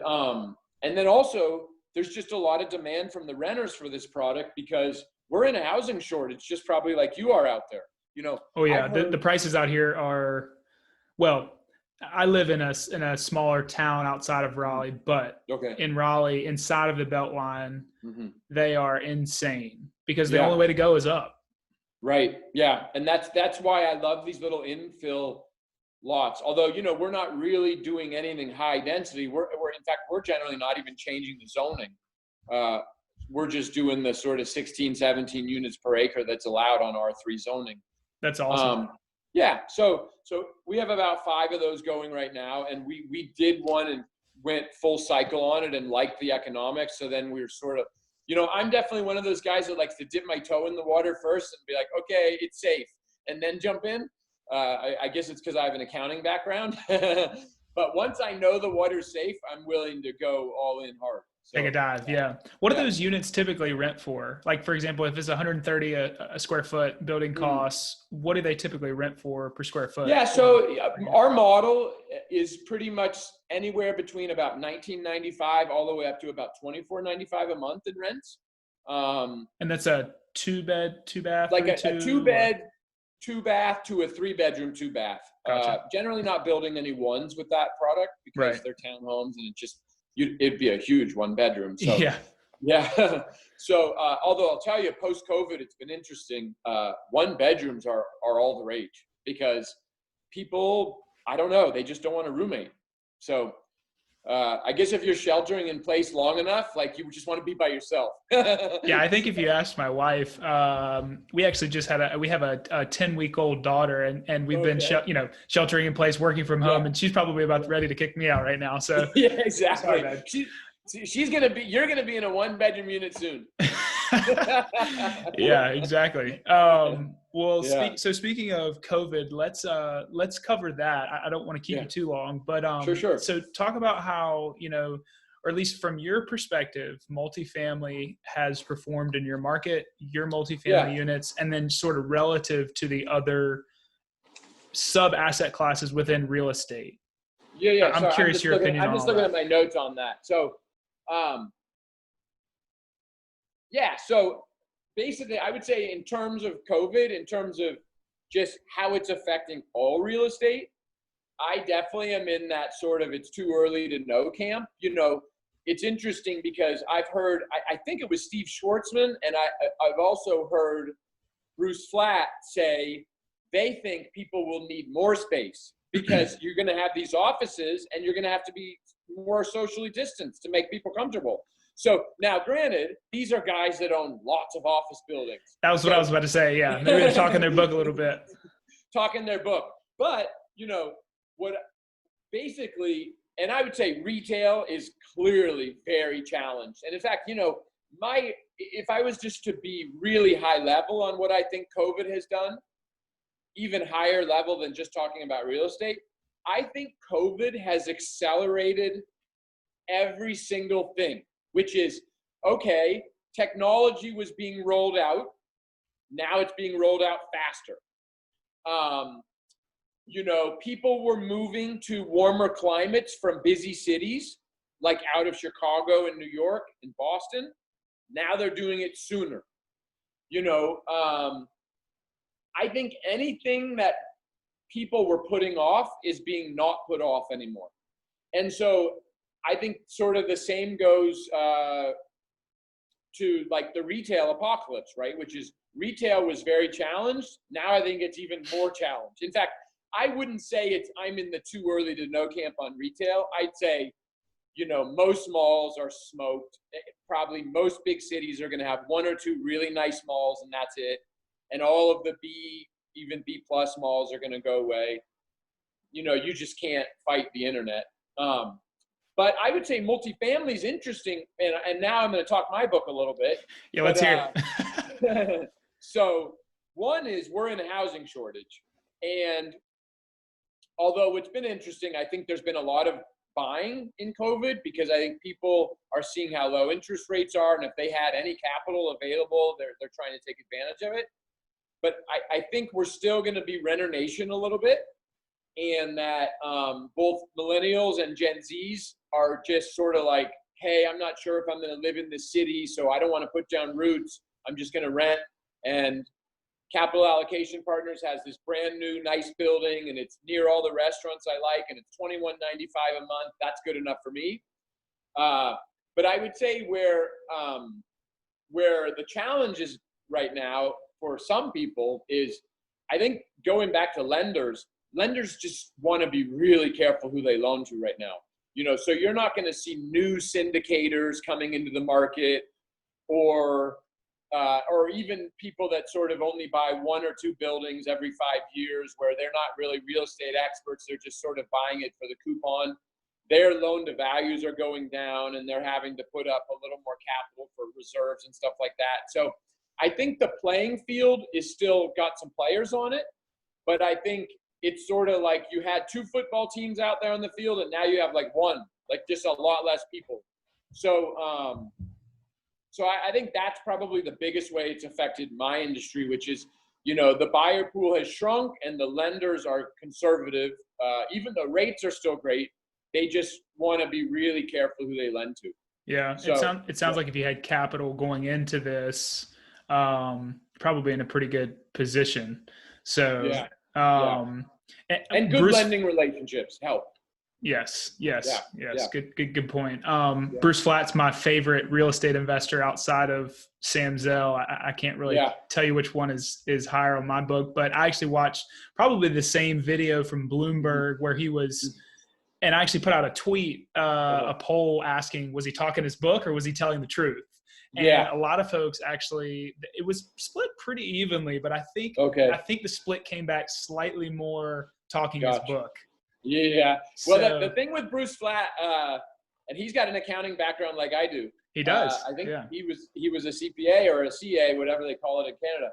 then also there's just a lot of demand from the renters for this product, because we're in a housing shortage, just probably like you are out there. Oh yeah, the prices out here are, well, I live in a smaller town outside of Raleigh, but in Raleigh, inside of the Beltline, they are insane, because the only way to go is up. Right. Yeah. And that's why I love these little infill lots. Although, we're not really doing anything high density. We're in fact, we're generally not even changing the zoning. We're just doing the sort of 16, 17 units per acre that's allowed on R3 zoning. That's awesome. Yeah. So we have about 5 of those going right now. And we did one and went full cycle on it and liked the economics. So then we were sort of, I'm definitely one of those guys that likes to dip my toe in the water first and be like, okay, it's safe, and then jump in. I guess it's because I have an accounting background. But once I know the water's safe, I'm willing to go all in hard. So, take a dive. Yeah. What do those units typically rent for? Like, for example, if it's 130 a square foot building costs, what do they typically rent for per square foot? Yeah. So our model is pretty much anywhere between about $19.95 all the way up to about $24.95 a month in rents. And that's a 2-bed, 2-bath, like a 2-bed, 2-bath to a 3-bedroom, 2-bath. Gotcha. Generally not building any ones with that product, because they're townhomes, and it'd be a huge 1-bedroom. So, yeah. So, although I'll tell you, post-COVID, it's been interesting. 1-bedrooms are all the rage, because people, I don't know, they just don't want a roommate. So, I guess if you're sheltering in place long enough, like, you just want to be by yourself. Yeah, I think if you asked my wife, we actually just we have a 10-week-old daughter, and we've been sheltering in place, working from home, and she's probably about ready to kick me out right now. So yeah, exactly. Sorry, you're gonna be in a 1-bedroom unit soon. Yeah, exactly. So speaking of COVID, let's cover that. I don't want to keep you too long, but sure. So talk about how, or at least from your perspective, multifamily has performed in your market, your multifamily units, and then sort of relative to the other sub asset classes within real estate. Yeah. I'm curious your opinion on all that. I'm just looking at my notes on that. So, so basically, I would say in terms of COVID, in terms of just how it's affecting all real estate, I definitely am in that sort of it's too early to know camp. It's interesting because I've heard, I think it was Steve Schwartzman, and I've also heard Bruce Flatt say they think people will need more space, because you're going to have these offices and you're going to have to be more socially distanced to make people comfortable. So now, granted, these are guys that own lots of office buildings. That was what I was about to say. Yeah, maybe they're talking their book a little bit. Talking their book, but what basically, and I would say retail is clearly very challenged. And in fact, if I was just to be really high level on what I think COVID has done, even higher level than just talking about real estate, I think COVID has accelerated every single thing, which is, okay, technology was being rolled out. Now it's being rolled out faster. People were moving to warmer climates from busy cities, like out of Chicago and New York and Boston. Now they're doing it sooner. I think anything that people were putting off is being not put off anymore. And so I think sort of the same goes to like the retail apocalypse, right? Which is retail was very challenged. Now I think it's even more challenged. In fact, I wouldn't say I'm in the too early to know camp on retail. I'd say, most malls are smoked. Probably most big cities are going to have one or two really nice malls, and that's it. And all of the even B plus malls are going to go away. You just can't fight the internet. But I would say multifamily is interesting, and now I'm going to talk my book a little bit. Yeah, let's hear it. So one is we're in a housing shortage, and although it's been interesting, I think there's been a lot of buying in COVID because I think people are seeing how low interest rates are, and if they had any capital available, they're trying to take advantage of it. But I think we're still going to be renter nation a little bit, and that both millennials and Gen Zs are just sort of like, hey, I'm not sure if I'm going to live in this city, so I don't want to put down roots. I'm just going to rent. And Capital Allocation Partners has this brand new nice building, and it's near all the restaurants I like, and it's $21.95 a month. That's good enough for me. But I would say where the challenge is right now for some people is, I think going back to lenders just want to be really careful who they loan to right now. So you're not going to see new syndicators coming into the market, or even people that sort of only buy one or two buildings every 5 years, where they're not really real estate experts. They're just sort of buying it for the coupon. Their loan to values are going down, and they're having to put up a little more capital for reserves and stuff like that. So I think the playing field is still got some players on it, but I think it's sort of like you had two football teams out there on the field, and now you have like one, like just a lot less people. So I think that's probably the biggest way it's affected my industry, which is, the buyer pool has shrunk and the lenders are conservative. Even though rates are still great, they just want to be really careful who they lend to. Yeah, so, it sounds like if you had capital going into this, probably in a pretty good position. So, and good lending relationships help. Yes. Good point. Bruce Flatt's my favorite real estate investor outside of Sam Zell. I can't really tell you which one is higher on my book, but I actually watched probably the same video from Bloomberg where he was, and I actually put out a tweet, a poll asking, was he talking his book or was he telling the truth? And a lot of folks actually, it was split pretty evenly, but I think the split came back slightly more talking his book. Yeah. Well, the thing with Bruce Flatt, and he's got an accounting background like I do. He does. I think he was a CPA or a CA, whatever they call it in Canada.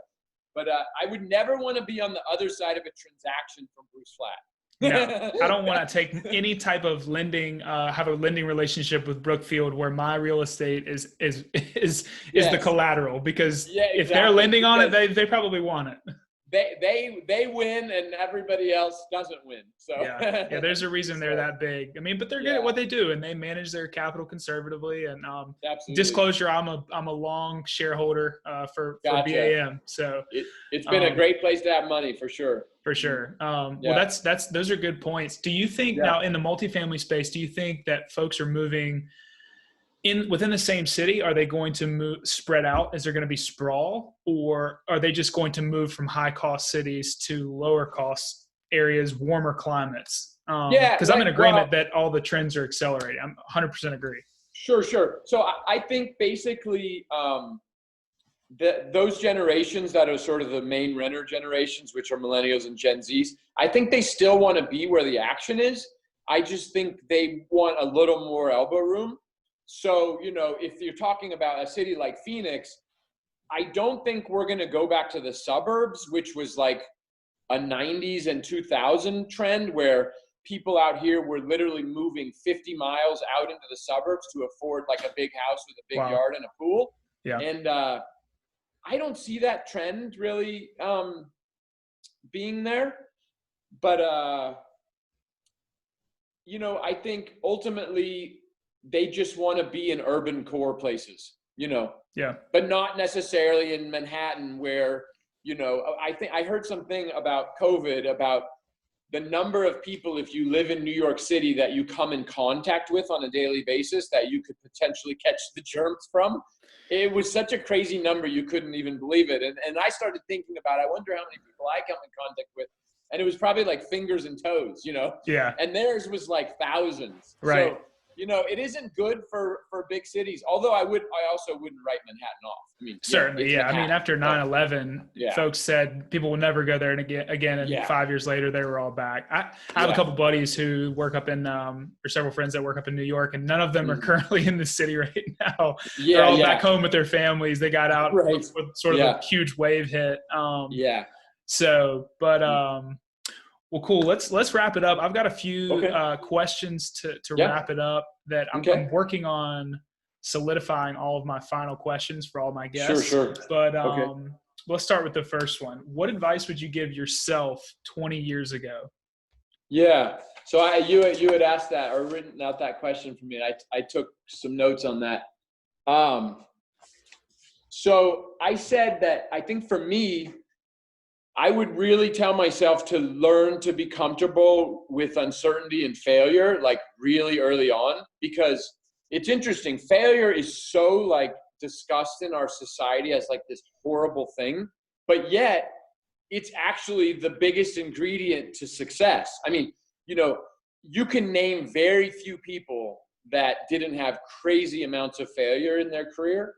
But I would never want to be on the other side of a transaction from Bruce Flatt. No, I don't want to take any type of lending, have a lending relationship with Brookfield where my real estate is the collateral, because if they're lending on it, they probably want it. They win and everybody else doesn't win. So there's a reason they're that big. I mean, but they're good at what they do, and they manage their capital conservatively. And disclosure, I'm a long shareholder for BAM. So it's been a great place to have money for sure. For sure. Well, those are good points. Do you think now in the multifamily space, do you think that folks are moving within the same city? Are they going to spread out? Is there going to be sprawl, or are they just going to move from high cost cities to lower cost areas, warmer climates? Because I'm in agreement that all the trends are accelerating. I'm 100% agree. Sure. So I think basically those generations that are sort of the main renter generations, which are millennials and Gen Zs, I think they still want to be where the action is. I just think they want a little more elbow room. So, if you're talking about a city like Phoenix, I don't think we're going to go back to the suburbs, which was like a 90s and 2000 trend where people out here were literally moving 50 miles out into the suburbs to afford like a big house with a big yard and a pool. Yeah. And I don't see that trend really being there. But, I think ultimately they just want to be in urban core places, but not necessarily in Manhattan where, I heard something about COVID, about the number of people, if you live in New York City, that you come in contact with on a daily basis that you could potentially catch the germs from. It was such a crazy number, you couldn't even believe it. And I started thinking about, I wonder how many people I come in contact with. And it was probably like fingers and toes, Yeah. and theirs was like thousands. Right. So, it isn't good for big cities. Although I also wouldn't write Manhattan off. I mean, Certainly. Yeah. I mean, after 9/11, folks said people will never go there again. And 5 years later, they were all back. I have a couple buddies who work up in, or several friends that work up in New York, and none of them are currently in the city right now. They're all back home with their families. They got out with sort of a huge wave hit. Well, cool. Let's wrap it up. I've got a few questions to wrap it up that I'm working on solidifying all of my final questions for all my guests. Sure. But let's start with the first one. What advice would you give yourself 20 years ago? Yeah. So you had asked that or written out that question for me. And I took some notes on that. So I said that I think for me, I would really tell myself to learn to be comfortable with uncertainty and failure, like really early on, because it's interesting. Failure is so like discussed in our society as like this horrible thing, but yet it's actually the biggest ingredient to success. I mean, you can name very few people that didn't have crazy amounts of failure in their career.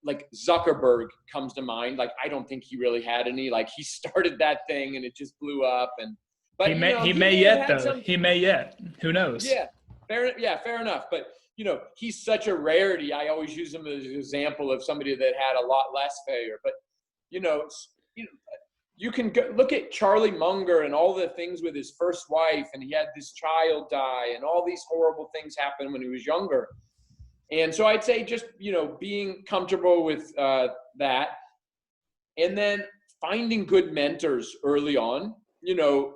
Like Zuckerberg comes to mind. Like, I don't think he really had any. Like, he started that thing and it just blew up. But he may yet, though. He may yet. Who knows? Yeah, fair enough. But he's such a rarity. I always use him as an example of somebody that had a lot less failure. But you can look at Charlie Munger and all the things with his first wife, and he had this child die, and all these horrible things happened when he was younger. And so I'd say just, being comfortable with that, and then finding good mentors early on. You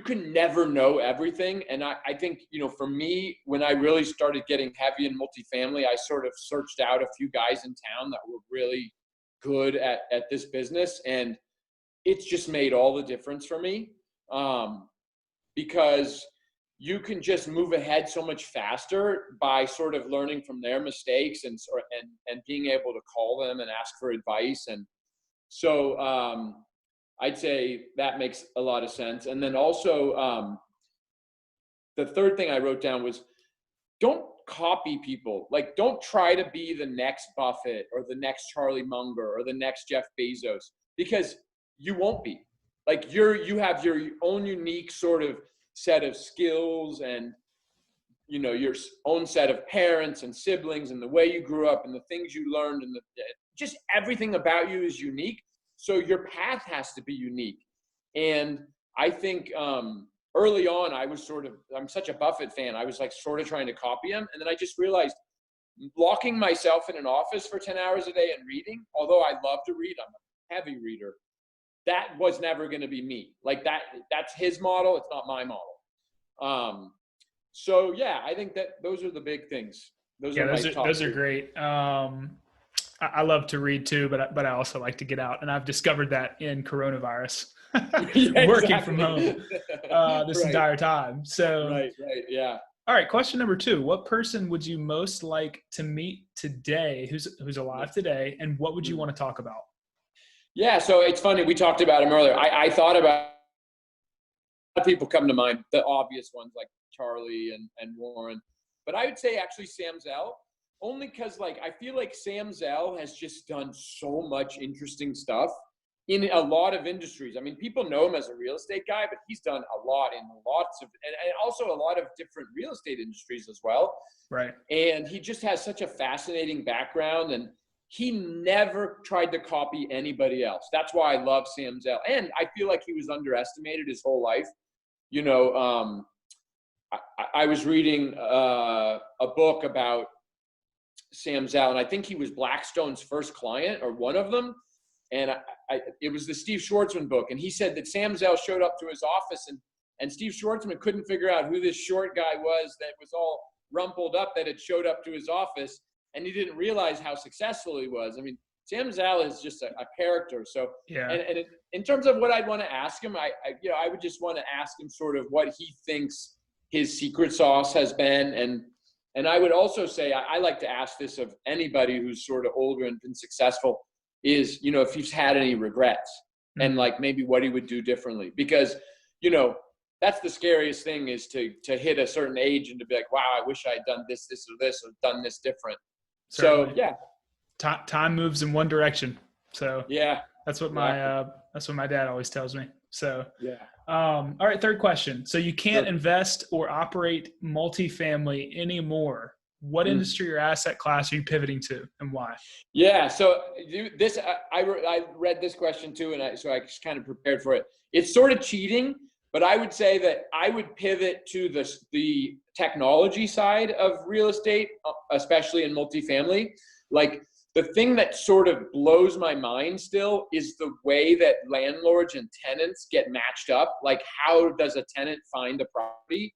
can never know everything. And I think, for me, when I really started getting heavy in multifamily, I sort of searched out a few guys in town that were really good at this business. And it's just made all the difference for me, because you can just move ahead so much faster by sort of learning from their mistakes and being able to call them and ask for advice. And so I'd say that makes a lot of sense. And then also the third thing I wrote down was, don't copy people. Like, don't try to be the next Buffett or the next Charlie Munger or the next Jeff Bezos, because you won't be. Like, you have your own unique sort of set of skills and your own set of parents and siblings and the way you grew up and the things you learned and just everything about you is unique. So your path has to be unique. And I think early on I'm such a Buffett fan. I was like sort of trying to copy him. And then I just realized locking myself in an office for 10 hours a day and reading, although I love to read, I'm a heavy reader, that was never going to be me. Like that's his model. It's not my model. So yeah, I think that those are the big things. Those are great. I love to read too, but I also like to get out, and I've discovered that in coronavirus, working from home this entire time. So right, yeah. All right, question number 2: what person would you most like to meet today, who's alive today, and what would you want to talk about? Yeah, so it's funny. We talked about him earlier. I thought about, a lot of people come to mind, the obvious ones like Charlie and Warren, but I would say actually Sam Zell, only because I feel like Sam Zell has just done so much interesting stuff in a lot of industries. I mean, people know him as a real estate guy, but he's done a lot in lots of, and also a lot of different real estate industries as well. Right. And he just has such a fascinating background, and he never tried to copy anybody else. That's why I love Sam Zell. And I feel like he was underestimated his whole life. I was reading a book about Sam Zell, and I think he was Blackstone's first client or one of them. And it was the Steve Schwartzman book. And he said that Sam Zell showed up to his office and Steve Schwartzman couldn't figure out who this short guy was that was all rumpled up that had showed up to his office. And he didn't realize how successful he was. I mean, Sam Zell is just a character. So, Yeah. and in terms of what I'd want to ask him, I would just want to ask him sort of what he thinks his secret sauce has been. And I would also say, I like to ask this of anybody who's sort of older and been successful is, if he's had any regrets and like maybe what he would do differently, because, that's the scariest thing is to hit a certain age and to be like, wow, I wish I had done this, or this, or done this different. Certainly. So yeah. Time moves in one direction. So yeah, that's what my dad always tells me. So yeah. All right. Third question. So you can't invest or operate multifamily anymore. What industry or asset class are you pivoting to and why? Yeah. So this, I read this question too. And so I just kind of prepared for it. It's sort of cheating, but I would say that I would pivot to the technology side of real estate, especially in multifamily. Like the thing that sort of blows my mind still is the way that landlords and tenants get matched up. Like how does a tenant find a property?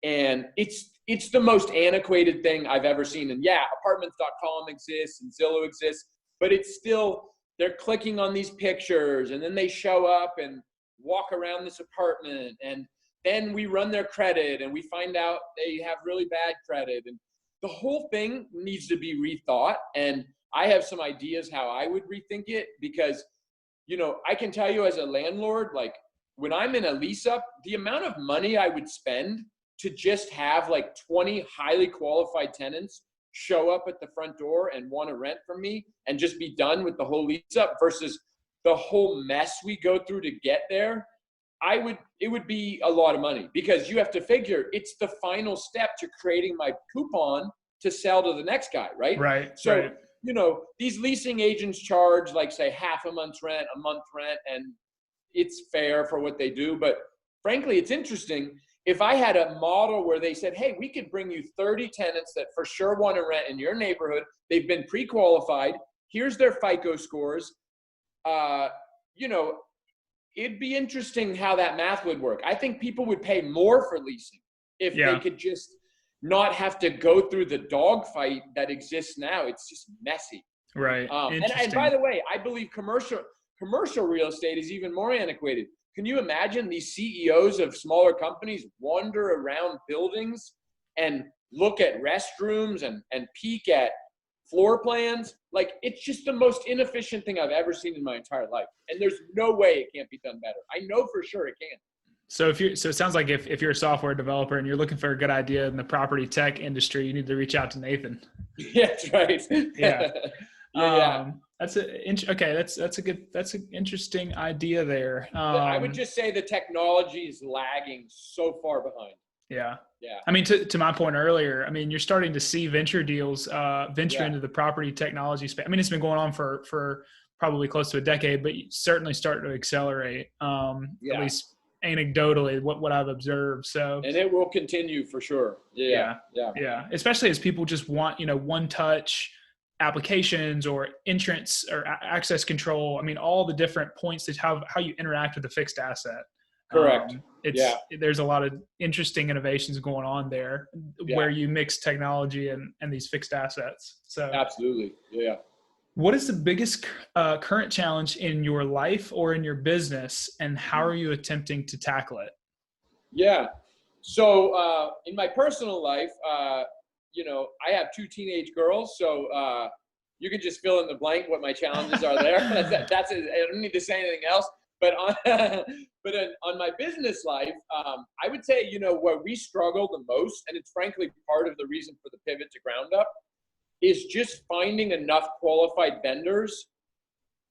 And it's the most antiquated thing I've ever seen. And yeah, apartments.com exists and Zillow exists, but it's still, they're clicking on these pictures and then they show up and walk around this apartment, and then we run their credit and we find out they have really bad credit, and the whole thing needs to be rethought. And I have some ideas how I would rethink it, because I can tell you as a landlord, like when I'm in a lease up, the amount of money I would spend to just have like 20 highly qualified tenants show up at the front door and want to rent from me and just be done with the whole lease up versus the whole mess we go through to get there, it would be a lot of money, because you have to figure it's the final step to creating my coupon to sell to the next guy, right? Right. So, right. These leasing agents charge like say half a month's rent, a month rent, and it's fair for what they do. But frankly, it's interesting. If I had a model where they said, hey, we could bring you 30 tenants that for sure want to rent in your neighborhood, they've been pre-qualified, here's their FICO scores, it'd be interesting how that math would work. I think people would pay more for leasing if they could just not have to go through the dogfight that exists now. It's just messy. Right. And by the way, I believe commercial real estate is even more antiquated. Can you imagine these CEOs of smaller companies wander around buildings and look at restrooms and peek at floor plans? Like, it's just the most inefficient thing I've ever seen in my entire life. And there's no way it can't be done better. I know for sure it can. So it sounds like if you're a software developer and you're looking for a good idea in the property tech industry, you need to reach out to Nathan. Yeah, that's right. Yeah. Yeah. That's an interesting idea there. I would just say the technology is lagging so far behind. Yeah. Yeah. I mean, to my point earlier, I mean, you're starting to see venture deals venture into the property technology space. I mean, it's been going on for probably close to a decade, but certainly starting to accelerate, at least anecdotally, what I've observed. So, and it will continue for sure. Yeah. Especially as people just want, one touch applications or entrance or access control. I mean, all the different points that how you interact with a fixed asset. Correct. There's a lot of interesting innovations going on there where you mix technology and these fixed assets. So absolutely. Yeah. What is the biggest current challenge in your life or in your business, and how are you attempting to tackle it? Yeah. So in my personal life, I have 2 teenage girls, so you can just fill in the blank what my challenges are there. That's it. I don't need to say anything else. But on my business life, I would say, where we struggle the most, and it's frankly part of the reason for the pivot to Groundup, is just finding enough qualified vendors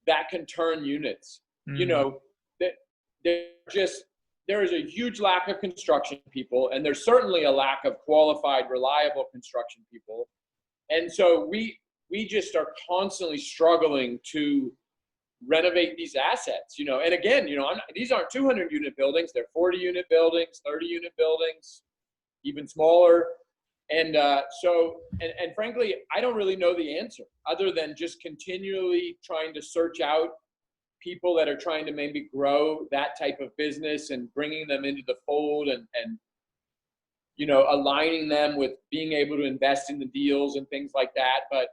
that can turn units. There is a huge lack of construction people, and there's certainly a lack of qualified, reliable construction people. And so we just are constantly struggling to renovate these assets, and again, these aren't 200 unit buildings, they're 40 unit buildings, 30 unit buildings, even smaller. And and frankly, I don't really know the answer other than just continually trying to search out people that are trying to maybe grow that type of business and bringing them into the fold and aligning them with being able to invest in the deals and things like that. But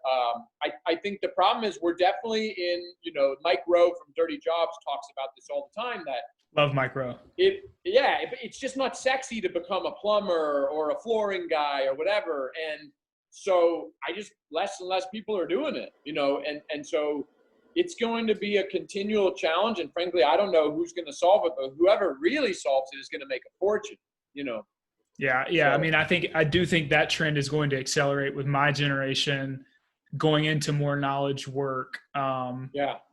I think the problem is we're definitely in, Mike Rowe from Dirty Jobs talks about this all the time, that Love Mike Rowe. It's just not sexy to become a plumber or a flooring guy or whatever. And so less and less people are doing it, and so it's going to be a continual challenge. And frankly, I don't know who's going to solve it, but whoever really solves it is going to make a fortune, Yeah. So, I mean, I do think that trend is going to accelerate with my generation going into more knowledge work.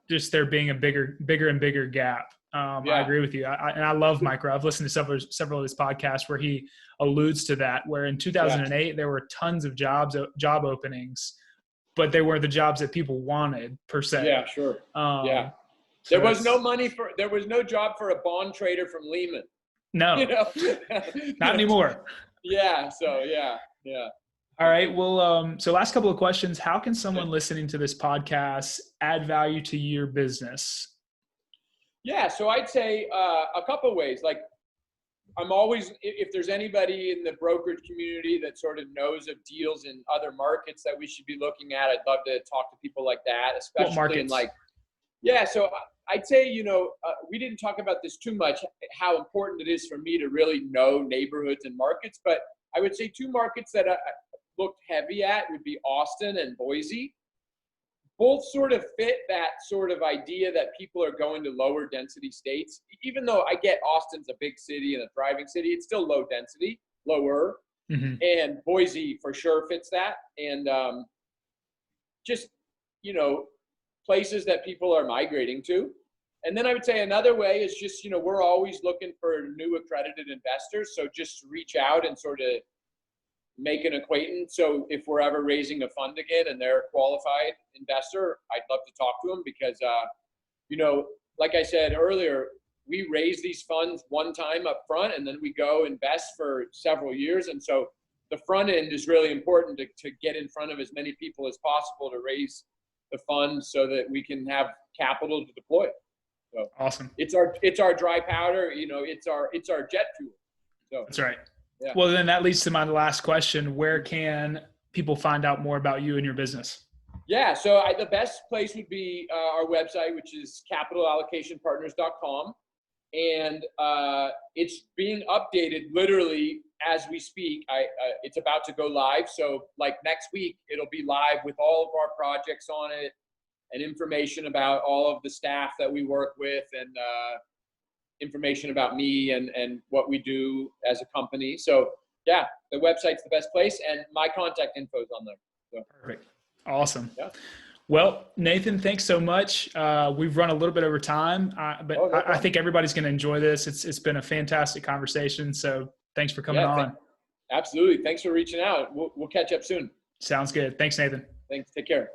Just there being a bigger and bigger gap. I agree with you. And I love Mike Rowe. I've listened to several of his podcasts where he alludes to that, where in 2008, there were tons of job openings, but they weren't the jobs that people wanted per se. Yeah, sure. So there was no job for a bond trader from Lehman. No, not anymore. Yeah. So yeah. All right. Well, so last couple of questions. How can someone listening to this podcast add value to your business? Yeah. So I'd say a couple of ways. Like, I'm always, if there's anybody in the brokerage community that sort of knows of deals in other markets that we should be looking at, I'd love to talk to people like that, especially in so I'd say, we didn't talk about this too much, how important it is for me to really know neighborhoods and markets, but I would say two markets that I looked heavy at would be Austin and Boise. Both sort of fit that sort of idea that people are going to lower density states. Even though I get Austin's a big city and a thriving city, it's still low density, lower. Mm-hmm. And Boise for sure fits that. And places that people are migrating to. And then I would say another way is just, we're always looking for new accredited investors. So just reach out and sort of make an acquaintance. So if we're ever raising a fund again and they're a qualified investor, I'd love to talk to them because, like I said earlier, we raise these funds one time up front and then we go invest for several years. And so the front end is really important to get in front of as many people as possible to raise the fund so that we can have capital to deploy. So awesome. It's our dry powder, it's our jet fuel. So that's right. Yeah. Well, then that leads to my last question. Where can people find out more about you and your business? Yeah. So the best place would be our website, which is capitalallocationpartners.com. And it's being updated literally as we speak. It's about to go live. So like next week, it'll be live with all of our projects on it and information about all of the staff that we work with and information about me and what we do as a company. So yeah, the website's the best place and my contact info is on there. So. Perfect. Awesome. Yeah. Well, Nathan, thanks so much. We've run a little bit over time, but I think everybody's going to enjoy this. It's been a fantastic conversation. So thanks for coming on. Absolutely. Thanks for reaching out. We'll catch up soon. Sounds good. Thanks, Nathan. Thanks. Take care.